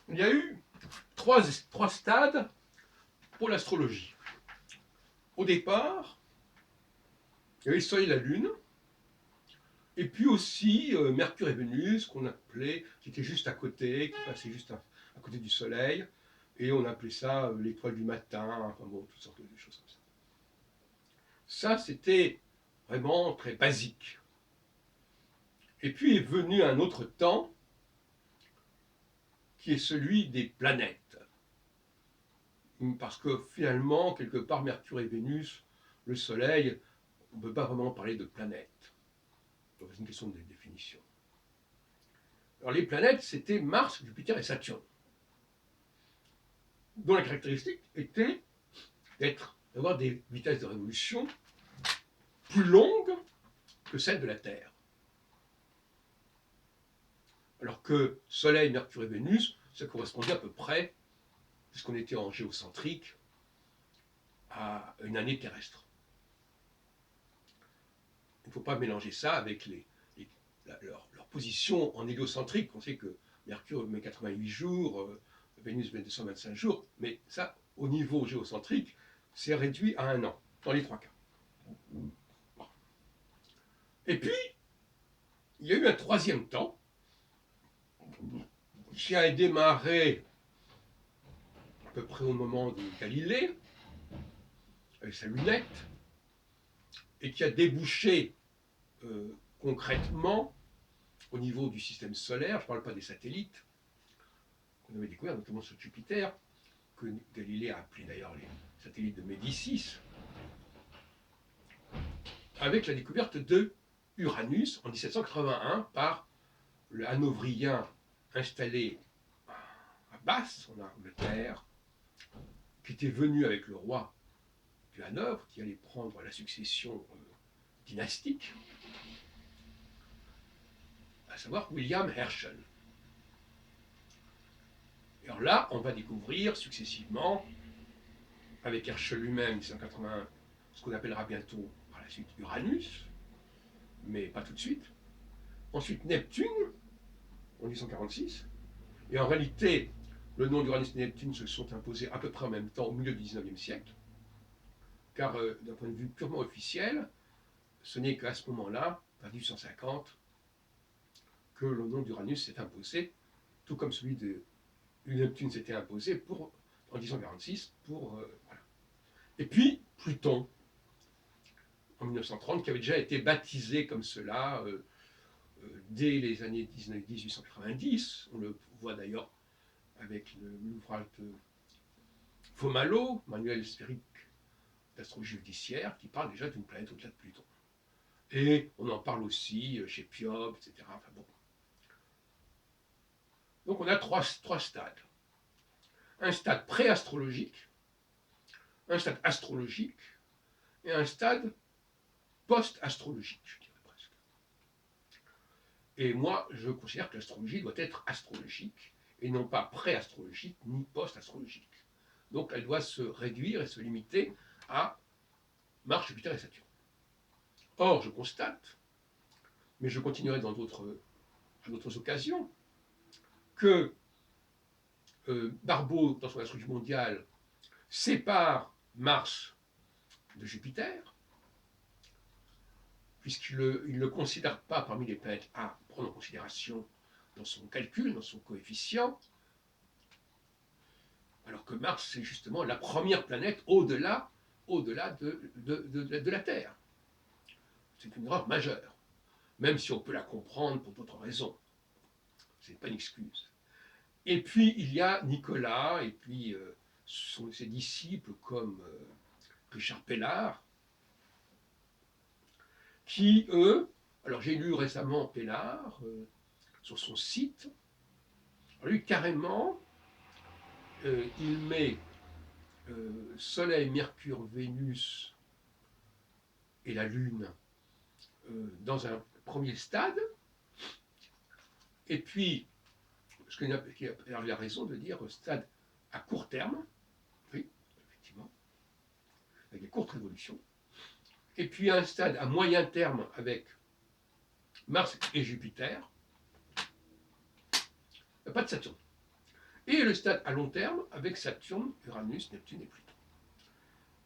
il y a eu trois stades pour l'astrologie. Au départ, il y avait le Soleil et la Lune, et puis aussi Mercure et Vénus, qu'on appelait, qui étaient juste à côté, qui passaient juste à côté du Soleil, et on appelait ça l'étoile du matin, enfin bon, toutes sortes de choses comme ça. Ça, c'était vraiment très basique. Et puis est venu un autre temps, qui est celui des planètes. Parce que finalement, quelque part, Mercure et Vénus, le Soleil, on ne peut pas vraiment parler de planètes. Donc c'est une question de définition. Alors les planètes, c'était Mars, Jupiter et Saturne, dont la caractéristique était d'avoir des vitesses de révolution plus longues que celles de la Terre. Alors que Soleil, Mercure et Vénus, ça correspondait à peu près, puisqu'on était en géocentrique, à une année terrestre. Il ne faut pas mélanger ça avec leur position en héliocentrique. On sait que Mercure met 88 jours, Vénus met 225 jours, mais ça, au niveau géocentrique, c'est réduit à 1 an, dans les 3 cas. Et puis, il y a eu un troisième temps, qui a démarré à peu près au moment de Galilée, avec sa lunette, et qui a débouché concrètement au niveau du système solaire. Je ne parle pas des satellites qu'on avait découverts, notamment sur Jupiter, que Galilée a appelé d'ailleurs les satellites de Médicis, avec la découverte de Uranus en 1781 par le hanovrien installé à Bath, en Angleterre, qui était venu avec le roi du Hanovre, qui allait prendre la succession dynastique, à savoir William Herschel. Et alors là, on va découvrir successivement, avec Herschel lui-même, 1781, ce qu'on appellera bientôt par la suite Uranus, mais pas tout de suite. Ensuite Neptune, en 1846. Et en réalité, le nom d'Uranus et Neptune se sont imposés à peu près en même temps, au milieu du 19e siècle, car d'un point de vue purement officiel, ce n'est qu'à ce moment-là, vers 1850, que le nom d'Uranus s'est imposé, tout comme celui de Neptune s'était imposé en 1846 voilà. Et puis Pluton, en 1930, qui avait déjà été baptisé comme cela dès les années 1890. On le voit d'ailleurs avec l'ouvrage de Fomalhaut, Manuel sphérique d'astrologie judiciaire, qui parle déjà d'une planète au-delà de Pluton. Et on en parle aussi chez Piob, etc. Enfin bon. Donc on a trois stades. Un stade pré-astrologique, un stade astrologique et un stade post-astrologique, je dirais presque. Et moi, je considère que l'astrologie doit être astrologique et non pas pré-astrologique ni post-astrologique. Donc elle doit se réduire et se limiter à Mars, Jupiter et Saturne. Or, je constate, mais je continuerai à d'autres occasions, que Barbault, dans son astrologie mondiale, sépare Mars de Jupiter, puisqu'il ne le considère pas parmi les planètes à prendre en considération dans son calcul, dans son coefficient, alors que Mars, c'est justement la première planète au-delà de la Terre. C'est une erreur majeure, même si on peut la comprendre pour d'autres raisons. Ce n'est pas une excuse. Et puis, il y a Nicolas, et puis ses disciples comme Richard Pellard, qui, eux, alors j'ai lu récemment Pellard sur son site, alors lui, carrément, il met Soleil, Mercure, Vénus et la Lune dans un premier stade, et puis, ce qu'il a raison de dire, stade à court terme, oui, effectivement, avec des courtes révolutions, et puis un stade à moyen terme avec Mars et Jupiter, pas de Saturne. et le stade à long terme avec Saturne, Uranus, Neptune et Pluton.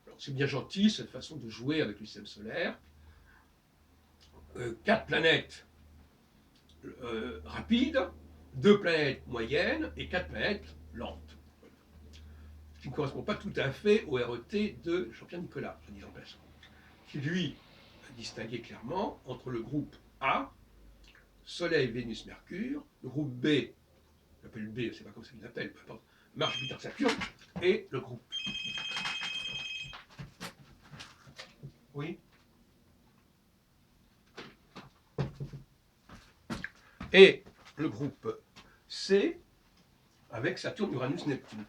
Alors c'est bien gentil cette façon de jouer avec le système solaire. 4 planètes rapides, 2 planètes moyennes et 4 planètes lentes. Ce qui ne correspond pas tout à fait au RET de Jean-Pierre Nicolas, je dis en passant, qui lui a distingué clairement entre le groupe A, Soleil, Vénus, Mercure, le groupe B, j'appelle B, c'est pas comme ça qu'il l'appelle, peu importe, Mars, Jupiter, Saturne, et le groupe. Oui. Et le groupe C avec Saturne, Uranus, Neptune.